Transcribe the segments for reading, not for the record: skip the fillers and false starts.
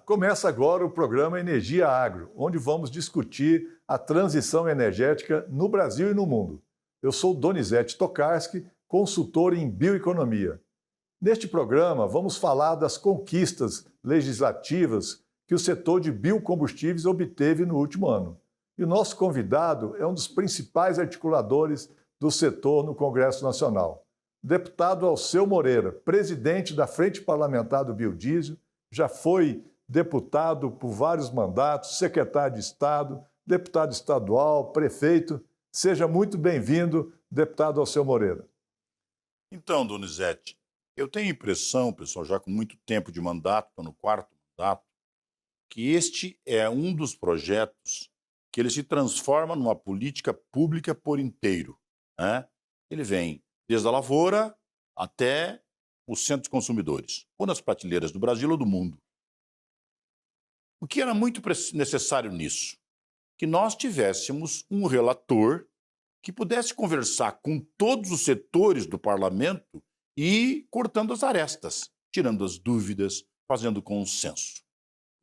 Começa agora o programa Energia Agro, onde vamos discutir a transição energética no Brasil e no mundo. Eu sou Donizete Tokarski, consultor em bioeconomia. Neste programa, vamos falar das conquistas legislativas que o setor de biocombustíveis obteve no último ano. E o nosso convidado é um dos principais articuladores do setor no Congresso Nacional. O deputado Alceu Moreira, presidente da Frente Parlamentar do Biodiesel, já foi deputado por vários mandatos, secretário de Estado, deputado estadual, prefeito. Seja muito bem-vindo, deputado Alceu Moreira. Então, Donizete, eu tenho a impressão, pessoal, já com muito tempo de mandato, estou no quarto mandato, que este é um dos projetos que ele se transforma numa política pública por inteiro, né? Ele vem desde a lavoura até o centro de consumidores, ou nas prateleiras do Brasil ou do mundo. O que era muito necessário nisso? Que nós tivéssemos um relator que pudesse conversar com todos os setores do parlamento e cortando as arestas, tirando as dúvidas, fazendo consenso.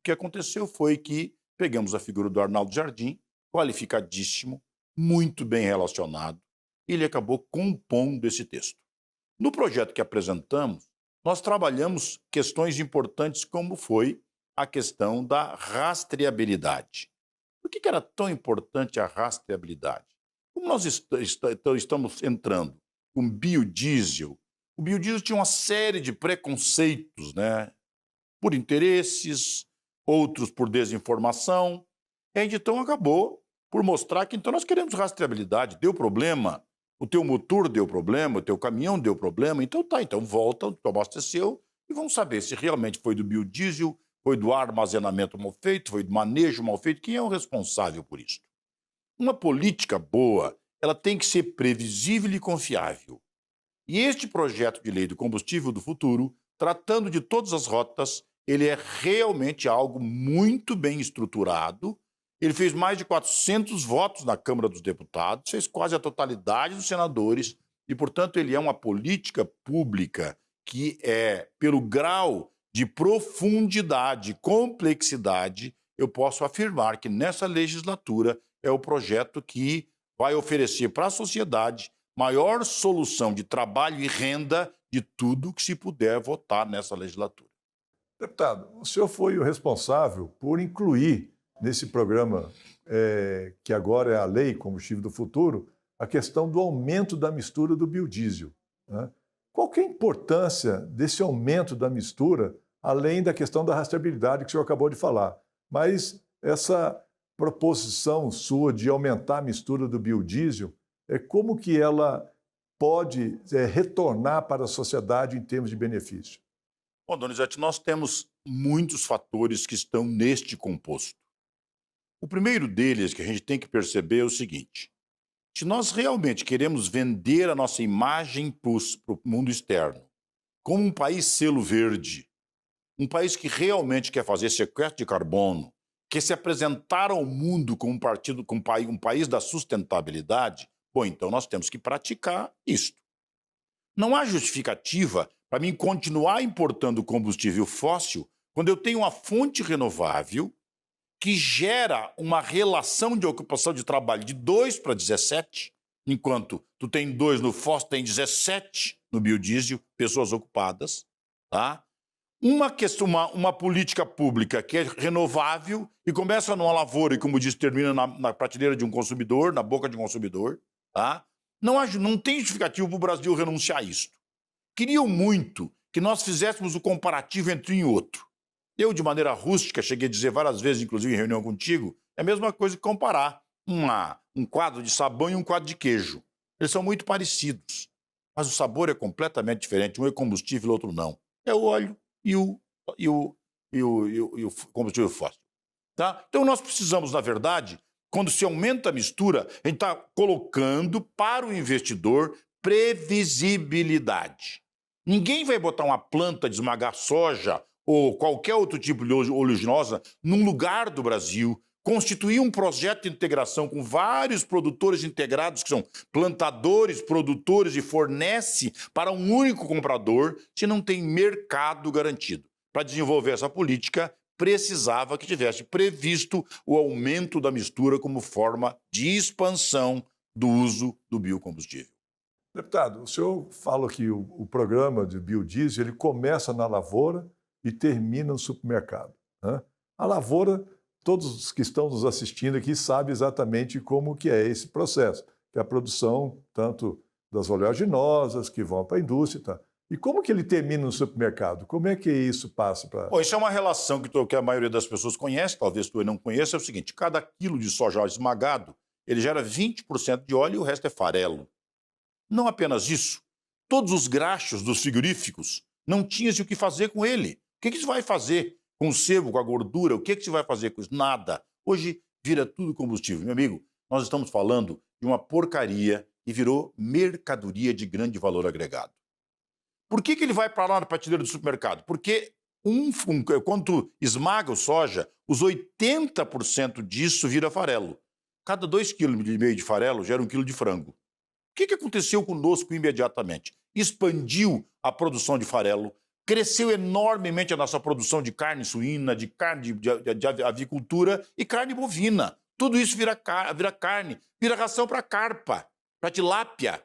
O que aconteceu foi que pegamos a figura do Arnaldo Jardim, qualificadíssimo, muito bem relacionado, e ele acabou compondo esse texto. No projeto que apresentamos, nós trabalhamos questões importantes como foi a questão da rastreabilidade. Por que era tão importante a rastreabilidade? Como nós estamos entrando com biodiesel, o biodiesel tinha uma série de preconceitos, né? Por interesses, outros por desinformação. E a gente então acabou por mostrar que então nós queremos rastreabilidade. Deu problema, o teu motor deu problema, o teu caminhão deu problema, então tá, então volta, tu abasteceu e vamos saber se realmente foi do biodiesel, foi do armazenamento mal feito, foi do manejo mal feito, quem é o responsável por isso? Uma política boa, ela tem que ser previsível e confiável. E este projeto de lei do combustível do futuro, tratando de todas as rotas, ele é realmente algo muito bem estruturado. Ele fez mais de 400 votos na Câmara dos Deputados, fez quase a totalidade dos senadores e, portanto, ele é uma política pública que é, pelo grau de profundidade, complexidade, eu posso afirmar que nessa legislatura é o projeto que vai oferecer para a sociedade maior solução de trabalho e renda de tudo que se puder votar nessa legislatura. Deputado, o senhor foi o responsável por incluir nesse programa, que agora é a Lei Combustível do Futuro, a questão do aumento da mistura do biodiesel, né? Qual que é a importância desse aumento da mistura, além da questão da rastreabilidade que o senhor acabou de falar? Mas essa proposição sua de aumentar a mistura do biodiesel, como que ela pode retornar para a sociedade em termos de benefício? Bom, Donizete, nós temos muitos fatores que estão neste composto. O primeiro deles que a gente tem que perceber é o seguinte: se nós realmente queremos vender a nossa imagem para o mundo externo como um país selo verde, um país que realmente quer fazer sequestro de carbono, quer se apresentar ao mundo como um país da sustentabilidade, bom, então nós temos que praticar isto. Não há justificativa para mim continuar importando combustível fóssil quando eu tenho uma fonte renovável que gera uma relação de ocupação de trabalho de 2 para 17, enquanto tu tem 2 no fóssil, tem 17 no biodiesel, pessoas ocupadas, tá? Uma política pública que é renovável e começa numa lavoura e, como diz, termina na prateleira de um consumidor, na boca de um consumidor, tá? Não tem justificativo para o Brasil renunciar a isto. Queriam muito que nós fizéssemos o comparativo entre um e outro. Eu, de maneira rústica, cheguei a dizer várias vezes, inclusive em reunião contigo, é a mesma coisa que comparar um quadro de sabão e um quadro de queijo. Eles são muito parecidos, mas o sabor é completamente diferente. Um é combustível, o outro não. É o óleo e o combustível fóssil. Tá? Então nós precisamos, na verdade, quando se aumenta a mistura, a gente está colocando para o investidor previsibilidade. Ninguém vai botar uma planta de esmagar soja ou qualquer outro tipo de oleaginosa num lugar do Brasil, constituir um projeto de integração com vários produtores integrados, que são plantadores, produtores, e fornece para um único comprador, se não tem mercado garantido. Para desenvolver essa política, precisava que tivesse previsto o aumento da mistura como forma de expansão do uso do biocombustível. Deputado, o senhor fala que o programa de biodiesel ele começa na lavoura e termina no supermercado, né? A lavoura, todos os que estão nos assistindo aqui sabem exatamente como que é esse processo, que é a produção tanto das oleaginosas que vão para a indústria, tá? E como que ele termina no supermercado? Como é que isso passa para... Bom, isso é uma relação que a maioria das pessoas conhece, talvez tu não conheça, é o seguinte, cada quilo de soja esmagado, ele gera 20% de óleo e o resto é farelo. Não apenas isso, todos os graxos dos frigoríficos não tinham-se o que fazer com ele. O que se vai fazer com o sebo, com a gordura? O que se vai fazer com isso? Nada. Hoje vira tudo combustível. Meu amigo, nós estamos falando de uma porcaria que virou mercadoria de grande valor agregado. Por que ele vai para lá na prateleira do supermercado? Porque quando tu esmaga o soja, os 80% disso vira farelo. Cada 2,5 kg de farelo gera 1 quilo de frango. O que aconteceu conosco imediatamente? Expandiu a produção de farelo, cresceu enormemente a nossa produção de carne suína, de carne de avicultura e carne bovina. Tudo isso vira carne, vira ração para carpa, para tilápia,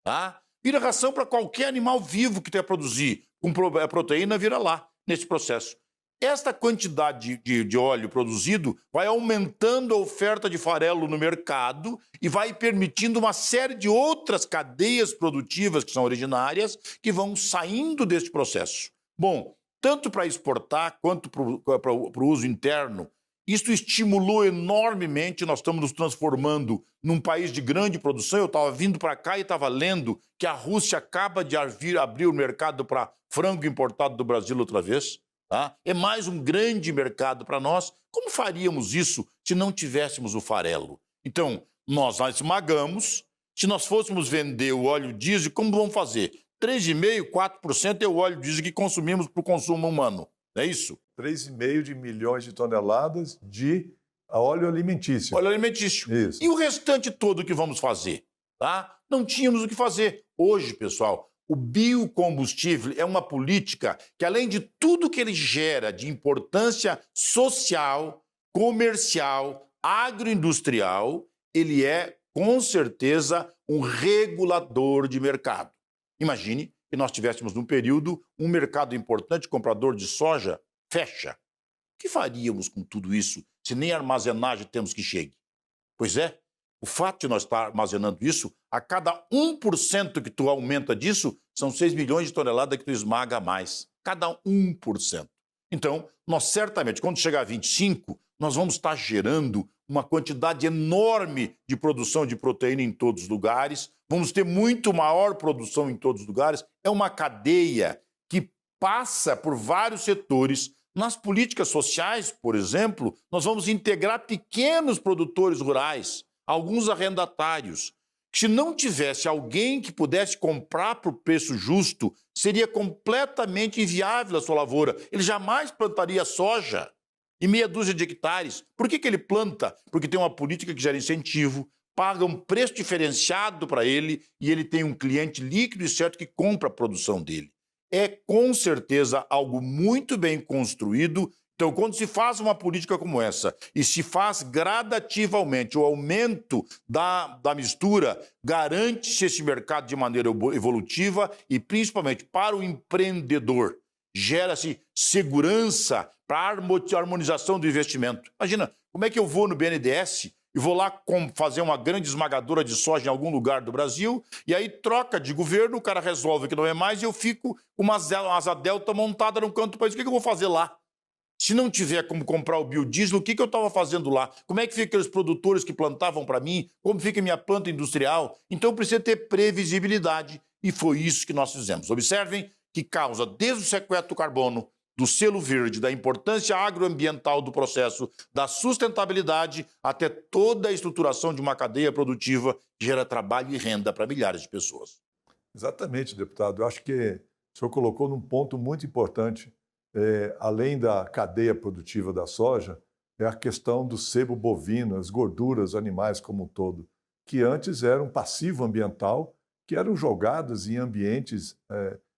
tá? Vira ração para qualquer animal vivo que tenha produzir. Com proteína, vira lá, nesse processo. Esta quantidade de óleo produzido vai aumentando a oferta de farelo no mercado e vai permitindo uma série de outras cadeias produtivas que são originárias que vão saindo deste processo. Bom, tanto para exportar quanto para o uso interno, isso estimulou enormemente, nós estamos nos transformando num país de grande produção. Eu estava vindo para cá e estava lendo que a Rússia acaba de abrir o mercado para frango importado do Brasil outra vez. Tá? É mais um grande mercado para nós. Como faríamos isso se não tivéssemos o farelo? Então, nós esmagamos. Se nós fôssemos vender o óleo diesel, como vamos fazer? 3,5%, 4% é o óleo diesel que consumimos para o consumo humano. Não é isso? 3,5 milhões de toneladas de óleo alimentício. Óleo alimentício. Isso. E o restante todo que vamos fazer? Tá? Não tínhamos o que fazer. Hoje, pessoal, o biocombustível é uma política que, além de tudo que ele gera de importância social, comercial, agroindustrial, ele é, com certeza, um regulador de mercado. Imagine que nós tivéssemos, num período, um mercado importante comprador de soja fecha. O que faríamos com tudo isso se nem armazenagem temos que chegue? Pois é, o fato de nós estar armazenando isso, a cada 1% que tu aumenta disso, são 6 milhões de toneladas que tu esmaga a mais. Cada 1%. Então, nós certamente, quando chegar a 25, nós vamos estar gerando uma quantidade enorme de produção de proteína em todos os lugares, vamos ter muito maior produção em todos os lugares. É uma cadeia que passa por vários setores. Nas políticas sociais, por exemplo, nós vamos integrar pequenos produtores rurais, alguns arrendatários. Se não tivesse alguém que pudesse comprar por preço justo, seria completamente inviável a sua lavoura. Ele jamais plantaria soja em meia dúzia de hectares. Por que ele planta? Porque tem uma política que gera incentivo, paga um preço diferenciado para ele e ele tem um cliente líquido e certo que compra a produção dele. É com certeza algo muito bem construído. Então, quando se faz uma política como essa e se faz gradativamente o aumento da mistura, garante-se esse mercado de maneira evolutiva e, principalmente, para o empreendedor, gera-se segurança para a harmonização do investimento. Imagina, como é que eu vou no BNDES e vou lá fazer uma grande esmagadora de soja em algum lugar do Brasil, e aí troca de governo, o cara resolve que não é mais, e eu fico com uma asa delta montada no canto do país. O que eu vou fazer lá? Se não tiver como comprar o biodiesel, o que eu estava fazendo lá? Como é que ficam aqueles produtores que plantavam para mim? Como fica a minha planta industrial? Então precisa ter previsibilidade, e foi isso que nós fizemos. Observem que causa desde o sequestro do carbono, do selo verde, da importância agroambiental do processo, da sustentabilidade, até toda a estruturação de uma cadeia produtiva que gera trabalho e renda para milhares de pessoas. Exatamente, deputado. Eu acho que o senhor colocou num ponto muito importante. Além da cadeia produtiva da soja, é a questão do sebo bovino, as gorduras animais como um todo, que antes eram um passivo ambiental, que eram jogadas em ambientes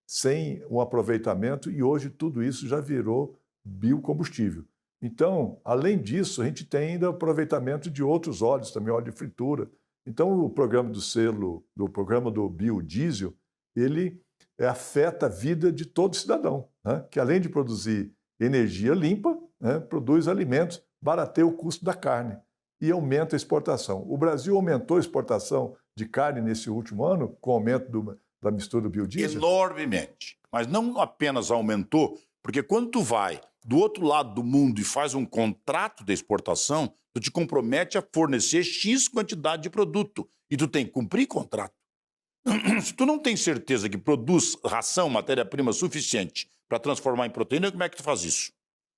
sem um aproveitamento, e hoje tudo isso já virou biocombustível. Então, além disso, a gente tem ainda aproveitamento de outros óleos, também óleo de fritura. Então, o programa do selo, do programa do biodiesel, ele afeta a vida de todo cidadão, né? Que além de produzir energia limpa, né, produz alimentos, barateia o custo da carne e aumenta a exportação. O Brasil aumentou a exportação de carne nesse último ano, com o aumento da mistura do biodiesel? Enormemente. Mas não apenas aumentou, porque quando tu vai do outro lado do mundo e faz um contrato de exportação, tu te compromete a fornecer X quantidade de produto e tu tem que cumprir contrato. Se tu não tem certeza que produz ração, matéria-prima suficiente para transformar em proteína, como é que tu faz isso?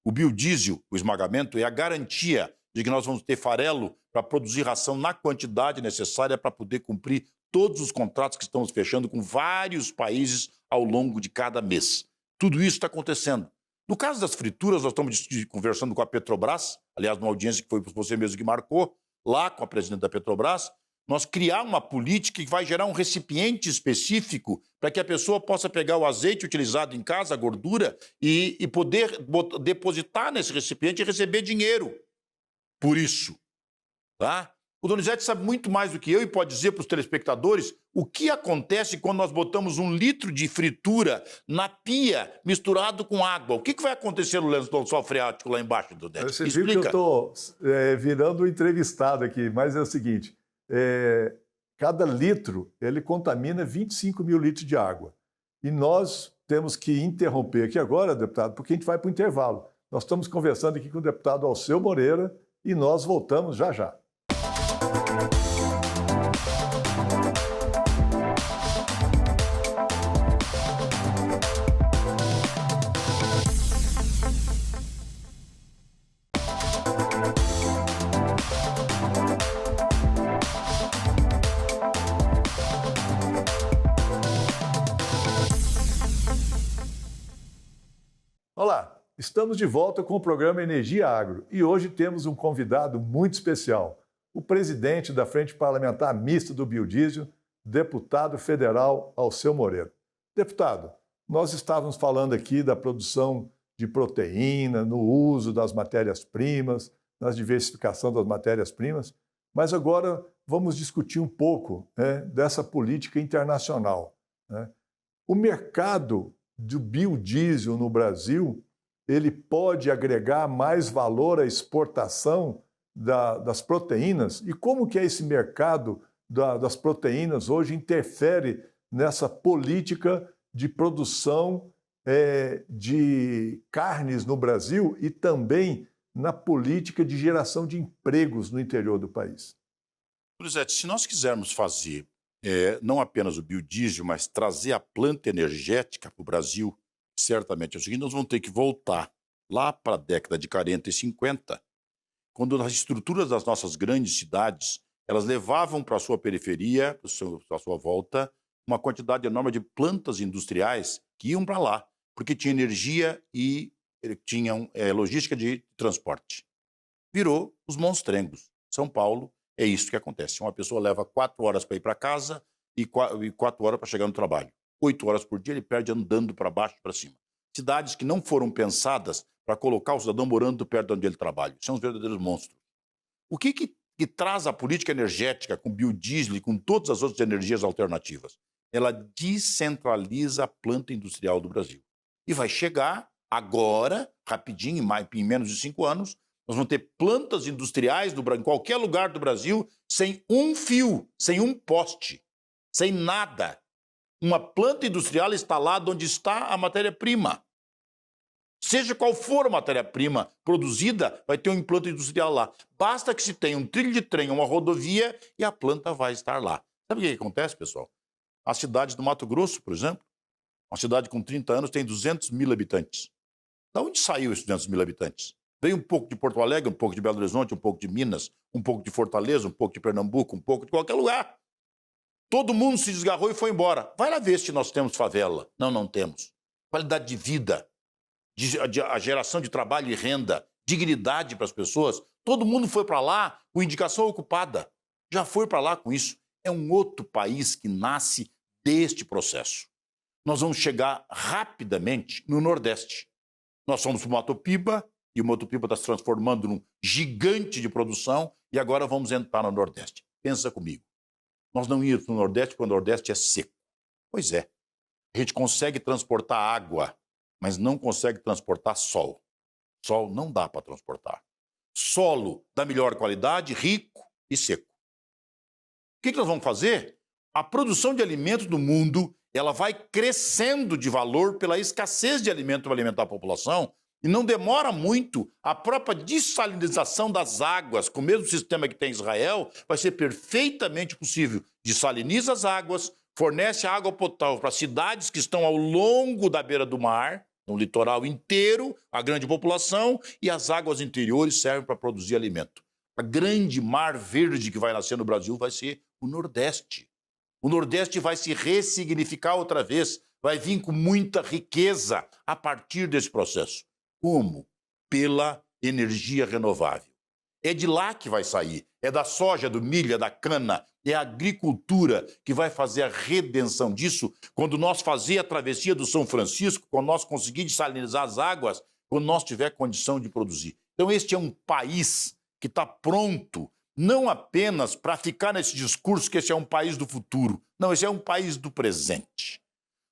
O biodiesel, o esmagamento, é a garantia de que nós vamos ter farelo para produzir ração na quantidade necessária para poder cumprir todos os contratos que estamos fechando com vários países ao longo de cada mês. Tudo isso está acontecendo. No caso das frituras, nós estamos conversando com a Petrobras, aliás, uma audiência que foi você mesmo que marcou, lá com a presidente da Petrobras, nós criar uma política que vai gerar um recipiente específico para que a pessoa possa pegar o azeite utilizado em casa, a gordura, e poder depositar nesse recipiente e receber dinheiro por isso. Tá? O Donizete sabe muito mais do que eu e pode dizer para os telespectadores o que acontece quando nós botamos 1 litro de fritura na pia misturado com água. O que vai acontecer no lençol freático lá embaixo, Donizete? Você viu que eu estou virando um entrevistado aqui, mas é o seguinte, cada litro ele contamina 25 mil litros de água. E nós temos que interromper aqui agora, deputado, porque a gente vai para o intervalo. Nós estamos conversando aqui com o deputado Alceu Moreira e nós voltamos já já. Olá, estamos de volta com o programa Energia Agro e hoje temos um convidado muito especial, o presidente da Frente Parlamentar Mista do Biodiesel, deputado federal Alceu Moreira. Deputado, nós estávamos falando aqui da produção de proteína, no uso das matérias-primas, na diversificação das matérias-primas, mas agora vamos discutir um pouco, né, dessa política internacional, né? O mercado do biodiesel no Brasil, ele pode agregar mais valor à exportação das proteínas? E como que é esse mercado das proteínas hoje interfere nessa política de produção de carnes no Brasil e também na política de geração de empregos no interior do país? Donizete, se nós quisermos fazer não apenas o biodiesel, mas trazer a planta energética para o Brasil, certamente é o seguinte, nós vamos ter que voltar lá para a década de 40 e 50, quando as estruturas das nossas grandes cidades, elas levavam para a sua periferia, para a sua volta, uma quantidade enorme de plantas industriais que iam para lá, porque tinha energia e tinham logística de transporte. Virou os monstrengos. São Paulo, é isso que acontece. Uma pessoa leva 4 horas para ir para casa e 4 horas para chegar no trabalho. 8 horas por dia ele perde andando para baixo e para cima. Cidades que não foram pensadas para colocar o cidadão morando perto de onde ele trabalha. São os verdadeiros monstros. O que traz a política energética com biodiesel e com todas as outras energias alternativas? Ela descentraliza a planta industrial do Brasil. E vai chegar agora, rapidinho, em menos de 5 anos, nós vamos ter plantas industriais em qualquer lugar do Brasil sem um fio, sem um poste, sem nada. Uma planta industrial instalada onde está a matéria-prima. Seja qual for a matéria-prima produzida, vai ter um planta industrial lá. Basta que se tenha um trilho de trem, uma rodovia e a planta vai estar lá. Sabe o que acontece, pessoal? A cidade do Mato Grosso, por exemplo, uma cidade com 30 anos, tem 200 mil habitantes. Da onde saiu esses 200 mil habitantes? Veio um pouco de Porto Alegre, um pouco de Belo Horizonte, um pouco de Minas, um pouco de Fortaleza, um pouco de Pernambuco, um pouco de qualquer lugar. Todo mundo se desgarrou e foi embora. Vai lá ver se nós temos favela. Não, não temos. Qualidade de vida, a geração de trabalho e renda, dignidade para as pessoas. Todo mundo foi para lá com indicação ocupada. Já foi para lá com isso. É um outro país que nasce deste processo. Nós vamos chegar rapidamente no Nordeste. Nós fomos para o Mato Piba, e o Motopiba está se transformando num gigante de produção, e agora vamos entrar no Nordeste. Pensa comigo. Nós não íamos para o Nordeste porque o Nordeste é seco. Pois é. A gente consegue transportar água, mas não consegue transportar sol. Sol não dá para transportar. Solo da melhor qualidade, rico e seco. O que nós vamos fazer? A produção de alimentos do mundo, ela vai crescendo de valor pela escassez de alimento para alimentar a população, e não demora muito, a própria dessalinização das águas, com o mesmo sistema que tem em Israel, vai ser perfeitamente possível. Dessaliniza as águas, fornece água potável para cidades que estão ao longo da beira do mar, no litoral inteiro, a grande população, e as águas interiores servem para produzir alimento. A grande mar verde que vai nascer no Brasil vai ser o Nordeste. O Nordeste vai se ressignificar outra vez, vai vir com muita riqueza a partir desse processo. Como? Pela energia renovável. É de lá que vai sair. É da soja, do milho, é da cana, é a agricultura que vai fazer a redenção disso quando nós fazer a travessia do São Francisco, quando nós conseguir desalinizar as águas, quando nós tiver condição de produzir. Então este é um país que está pronto não apenas para ficar nesse discurso que esse é um país do futuro. Não, esse é um país do presente.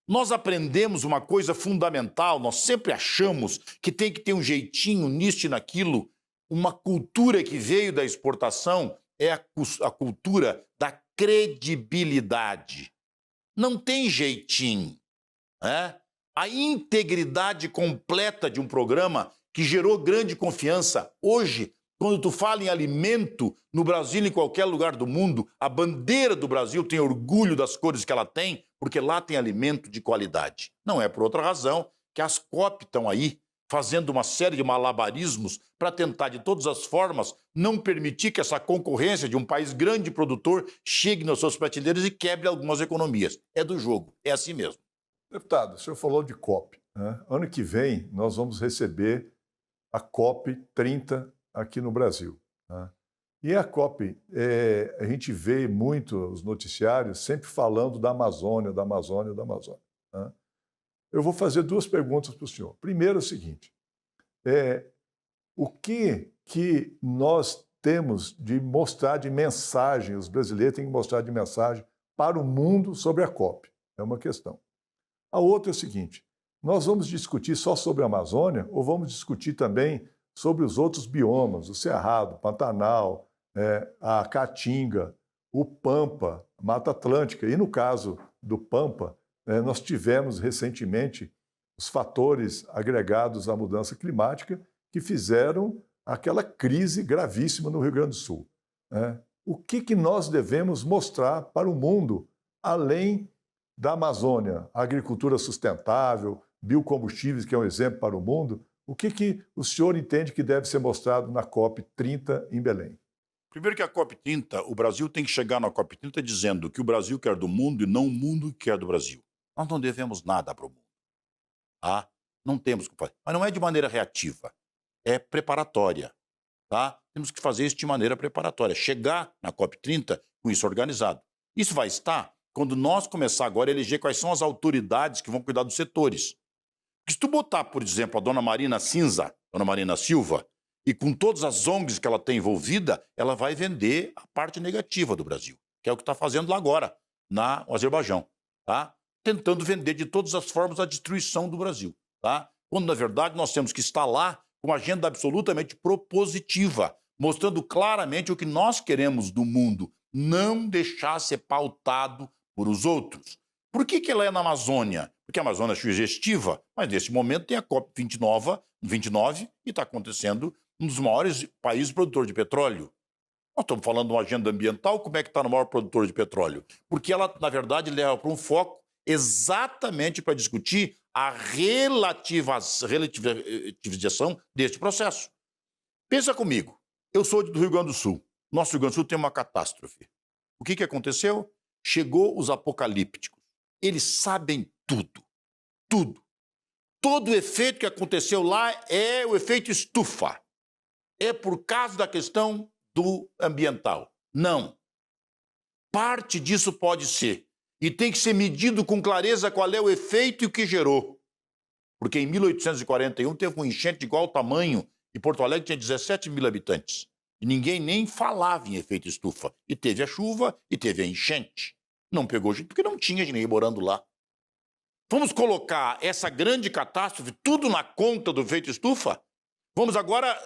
Nós aprendemos uma coisa fundamental, nós sempre achamos que tem que ter um jeitinho nisso e naquilo. Uma cultura que veio da exportação é a cultura da credibilidade. Não tem jeitinho. Né? A integridade completa de um programa que gerou grande confiança. Hoje, quando tu fala em alimento no Brasil, em qualquer lugar do mundo, a bandeira do Brasil tem orgulho das cores que ela tem, porque lá tem alimento de qualidade. Não é por outra razão que as COP estão aí fazendo uma série de malabarismos para tentar, de todas as formas, não permitir que essa concorrência de um país grande produtor chegue nas suas prateleiras e quebre algumas economias. É do jogo, é assim mesmo. Deputado, o senhor falou de COP. Né? Ano que vem, nós vamos receber a COP 30 aqui no Brasil. Né? E a COP, a gente vê muito os noticiários sempre falando da Amazônia, da Amazônia, da Amazônia. Né? Eu vou fazer duas perguntas para o senhor. Primeiro é o seguinte, o que nós temos de mostrar de mensagem, os brasileiros têm que mostrar de mensagem para o mundo sobre a COP? É uma questão. A outra é o seguinte, nós vamos discutir só sobre a Amazônia ou vamos discutir também sobre os outros biomas, o Cerrado, o Pantanal, a Caatinga, o Pampa, a Mata Atlântica. E no caso do Pampa, nós tivemos recentemente os fatores agregados à mudança climática que fizeram aquela crise gravíssima no Rio Grande do Sul. O que nós devemos mostrar para o mundo, além da Amazônia? A agricultura sustentável, biocombustíveis, que é um exemplo para o mundo. O que o senhor entende que deve ser mostrado na COP 30 em Belém? Primeiro que a COP 30, o Brasil tem que chegar na COP 30 dizendo que o Brasil quer do mundo e não o mundo quer do Brasil. Nós não devemos nada para o mundo. Tá? Não temos que fazer. Mas não é de maneira reativa, é preparatória. Tá? Temos que fazer isso de maneira preparatória. Chegar na COP 30 com isso organizado. Isso vai estar quando nós começar agora a eleger quais são as autoridades que vão cuidar dos setores. Porque se tu botar, por exemplo, a dona Marina Cinza, dona Marina Silva, e com todas as ONGs que ela tem envolvida, ela vai vender a parte negativa do Brasil, que é o que está fazendo lá agora, no Azerbaijão. Tá? Tentando vender de todas as formas a destruição do Brasil. Tá? Quando, na verdade, nós temos que estar lá com uma agenda absolutamente propositiva, mostrando claramente o que nós queremos do mundo, não deixar ser pautado por os outros. Por que ela é na Amazônia? Porque a Amazônia é sugestiva, mas nesse momento tem a COP29 e está acontecendo um dos maiores países produtores de petróleo. Nós estamos falando de uma agenda ambiental, como é que está no maior produtor de petróleo? Porque ela, na verdade, leva para um foco exatamente para discutir a relativização deste processo. Pensa comigo, eu sou do Rio Grande do Sul. Nosso Rio Grande do Sul tem uma catástrofe. O que aconteceu? Chegou os apocalípticos. Eles sabem tudo. Tudo. Todo o efeito que aconteceu lá é o efeito estufa. É por causa da questão do ambiental. Não. Parte disso pode ser. E tem que ser medido com clareza qual é o efeito e o que gerou. Porque em 1841 teve um enchente de igual tamanho E Porto Alegre tinha 17 mil habitantes. E ninguém nem falava em efeito estufa. E teve a chuva e teve a enchente. Não pegou gente porque não tinha ninguém morando lá. Vamos colocar essa grande catástrofe tudo na conta do efeito estufa? Vamos agora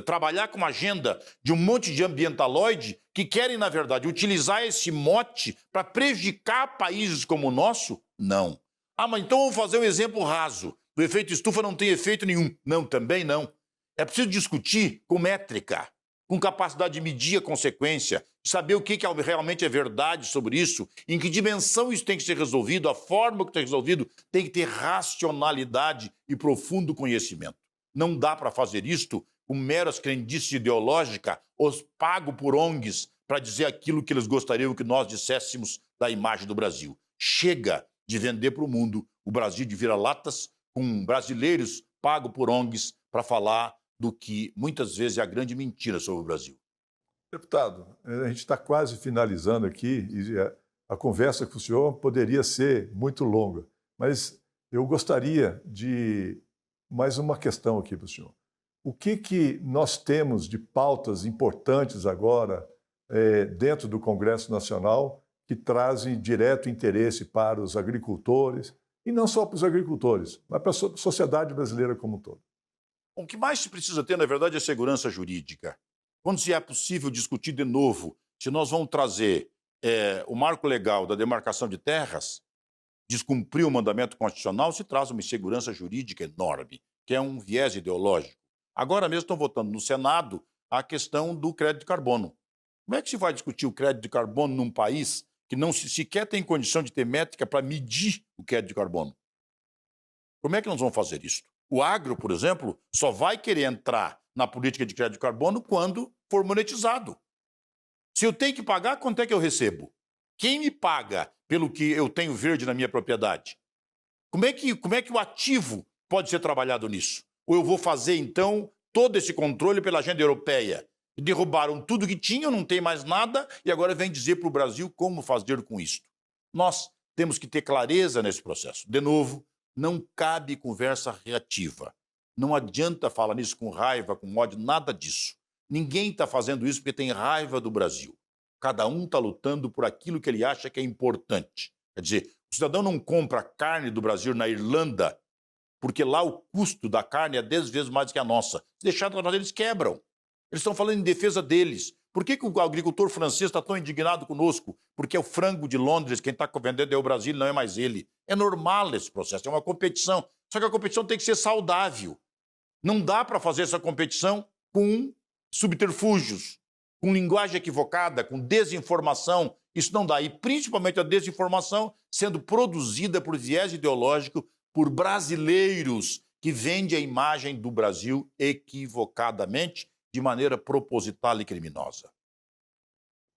trabalhar com uma agenda de um monte de ambientaloide que querem, na verdade, utilizar esse mote para prejudicar países como o nosso? Não. Ah, mas então vamos fazer um exemplo raso. O efeito estufa não tem efeito nenhum. Não, também não. É preciso discutir com métrica, com capacidade de medir a consequência, saber o que realmente é verdade sobre isso, em que dimensão isso tem que ser resolvido, a forma que tem que ser resolvido tem que ter racionalidade e profundo conhecimento. Não dá para fazer isto com meras crendices ideológicas, os pago por ONGs para dizer aquilo que eles gostariam que nós disséssemos da imagem do Brasil. Chega de vender para o mundo o Brasil de vira-latas com brasileiros pagos por ONGs para falar do que muitas vezes é a grande mentira sobre o Brasil. Deputado, a gente está quase finalizando aqui e a conversa com o senhor poderia ser muito longa, mas eu gostaria de mais uma questão aqui para o senhor. O que nós temos de pautas importantes agora dentro do Congresso Nacional que trazem direto interesse para os agricultores, e não só para os agricultores, mas para a sociedade brasileira como um todo? O que mais se precisa ter, na verdade, é segurança jurídica. Quando se é possível discutir de novo se nós vamos trazer o marco legal da demarcação de terras, descumprir o mandamento constitucional, se traz uma insegurança jurídica enorme, que é um viés ideológico. Agora mesmo estão votando no Senado a questão do crédito de carbono. Como é que se vai discutir o crédito de carbono num país que não sequer tem condição de ter métrica para medir o crédito de carbono? Como é que nós vamos fazer isso? O agro, por exemplo, só vai querer entrar na política de crédito de carbono quando for monetizado. Se eu tenho que pagar, quanto é que eu recebo? Quem me paga pelo que eu tenho verde na minha propriedade? Como é que o ativo pode ser trabalhado nisso? Ou eu vou fazer, então, todo esse controle pela agenda europeia? Derrubaram tudo que tinham, não tem mais nada, e agora vem dizer para o Brasil como fazer com isto. Nós temos que ter clareza nesse processo. De novo, não cabe conversa reativa. Não adianta falar nisso com raiva, com ódio, nada disso. Ninguém está fazendo isso porque tem raiva do Brasil. Cada um está lutando por aquilo que ele acha que é importante. Quer dizer, o cidadão não compra carne do Brasil na Irlanda porque lá o custo da carne é 10 vezes mais que a nossa. Se deixar de nós, eles quebram. Eles estão falando em defesa deles. Por que o agricultor francês está tão indignado conosco? Porque é o frango de Londres, quem está vendendo é o Brasil, não é mais ele. É normal esse processo, é uma competição. Só que a competição tem que ser saudável. Não dá para fazer essa competição com subterfúgios, com linguagem equivocada, com desinformação. Isso não dá. E principalmente a desinformação sendo produzida por viés ideológico por brasileiros que vendem a imagem do Brasil equivocadamente, de maneira proposital e criminosa.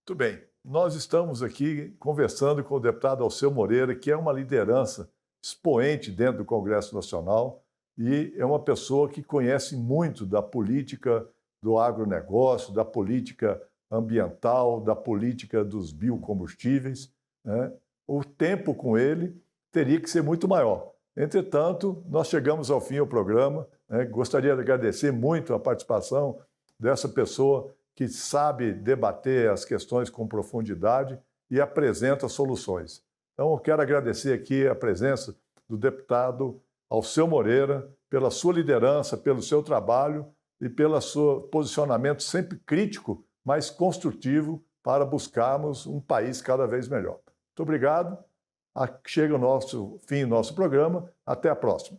Muito bem. Nós estamos aqui conversando com o deputado Alceu Moreira, que é uma liderança expoente dentro do Congresso Nacional e é uma pessoa que conhece muito da política do agronegócio, da política ambiental, da política dos biocombustíveis, né? O tempo com ele teria que ser muito maior. Entretanto, nós chegamos ao fim do programa, né? Gostaria de agradecer muito a participação dessa pessoa que sabe debater as questões com profundidade e apresenta soluções. Então, eu quero agradecer aqui a presença do deputado Alceu Moreira, pela sua liderança, pelo seu trabalho e pelo seu posicionamento sempre crítico, mas construtivo para buscarmos um país cada vez melhor. Muito obrigado. Chega o nosso fim do nosso programa. Até a próxima.